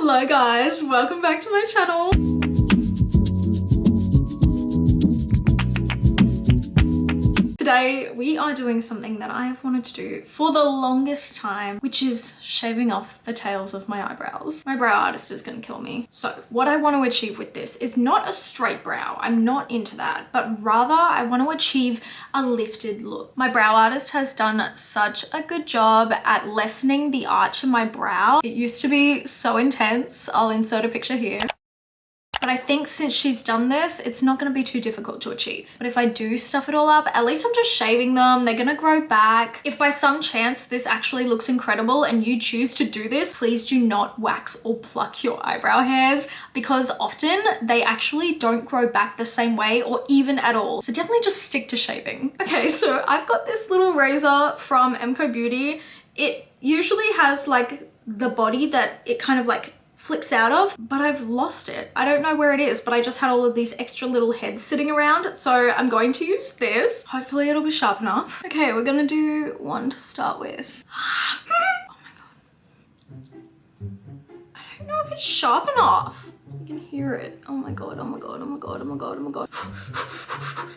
Hello guys, welcome back to my channel. Today we are doing something that I have wanted to do for the longest time, which is shaving off the tails of my eyebrows. My brow artist is gonna kill me. So what I want to achieve with this is not a straight brow, I'm not into that, but rather I want to achieve a lifted look. My brow artist has done such a good job at lessening the arch in my brow. It used to be so intense. I'll insert a picture here. But I think since she's done this, it's not going to be too difficult to achieve. But if I do stuff it all up, at least I'm just shaving them. They're going to grow back. If by some chance this actually looks incredible and you choose to do this, please do not wax or pluck your eyebrow hairs because often they actually don't grow back the same way or even at all. So definitely just stick to shaving. Okay, so I've got this little razor from Emco Beauty. It usually has like the body that it kind of like flips out of, but I've lost it. I don't know where it is, but I just had all of these extra little heads sitting around, so I'm going to use this. Hopefully it'll be sharp enough. Okay, we're gonna do one to start with. Oh my god. I don't know if it's sharp enough. You can hear it. Oh my god, oh my god, oh my god, oh my god, oh my god.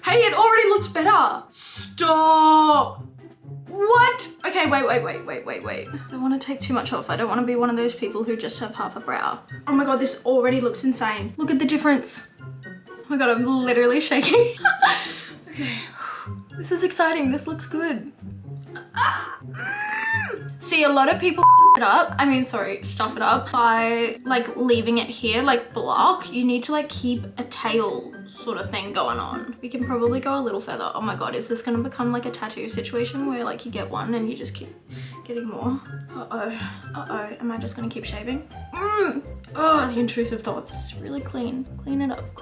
Hey, it already looks better. Stop. What? Okay, wait. I don't want to take too much off. I don't want to be one of those people who just have half a brow. Oh my god, this already looks insane. Look at the difference. Oh my god, I'm literally shaking. Okay, this is exciting. This looks good. See, a lot of people stuff it up by like leaving it here like block. You need to like keep a tail sort of thing going on. We can probably go a little further. Oh my god, is this gonna become like a tattoo situation where like you get one and you just keep getting more? Uh-oh, am I just gonna keep shaving? Oh, the intrusive thoughts. Just really clean it up,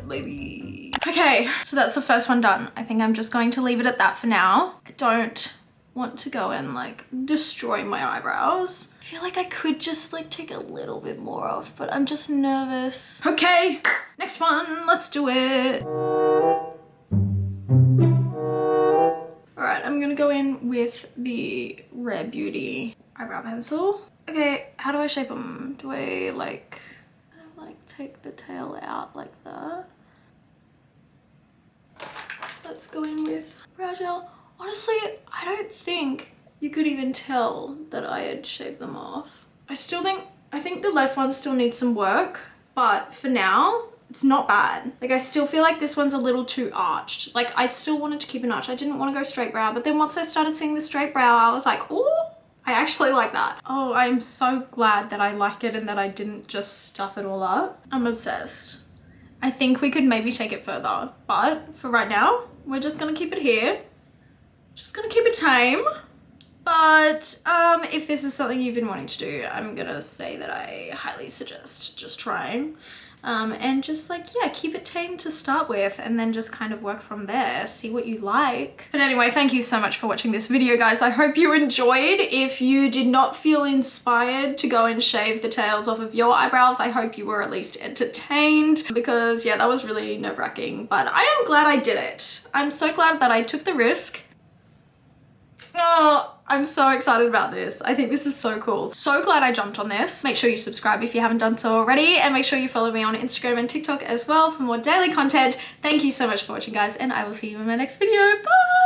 baby. Okay, so that's the first one done. I think I'm just going to leave it at that for now. I don't want to go and like destroy my eyebrows. I feel like I could just like take a little bit more off, but I'm just nervous. Okay, next one, let's do it. All right, I'm gonna go in with the Rare Beauty eyebrow pencil. Okay, how do I shape them? Do I like take the tail out like that? Let's go in with brow gel. Honestly, I don't think you could even tell that I had shaved them off. I think the left one still needs some work, but for now, it's not bad. Like, I still feel like this one's a little too arched. Like, I still wanted to keep an arch. I didn't want to go straight brow, but then once I started seeing the straight brow, I was like, oh, I actually like that. Oh, I'm so glad that I like it and that I didn't just stuff it all up. I'm obsessed. I think we could maybe take it further, but for right now, we're just gonna keep it here. Just gonna keep it tame. But if this is something you've been wanting to do, I'm gonna say that I highly suggest just trying. And just like, yeah, keep it tame to start with and then just kind of work from there, see what you like. But anyway, thank you so much for watching this video, guys. I hope you enjoyed. If you did not feel inspired to go and shave the tails off of your eyebrows, I hope you were at least entertained because yeah, that was really nerve-wracking, but I am glad I did it. I'm so glad that I took the risk. Oh, I'm so excited about this. I think this is so cool. So glad I jumped on this. Make sure you subscribe if you haven't done so already, and make sure you follow me on Instagram and TikTok as well for more daily content. Thank you so much for watching, guys, and I will see you in my next video. Bye!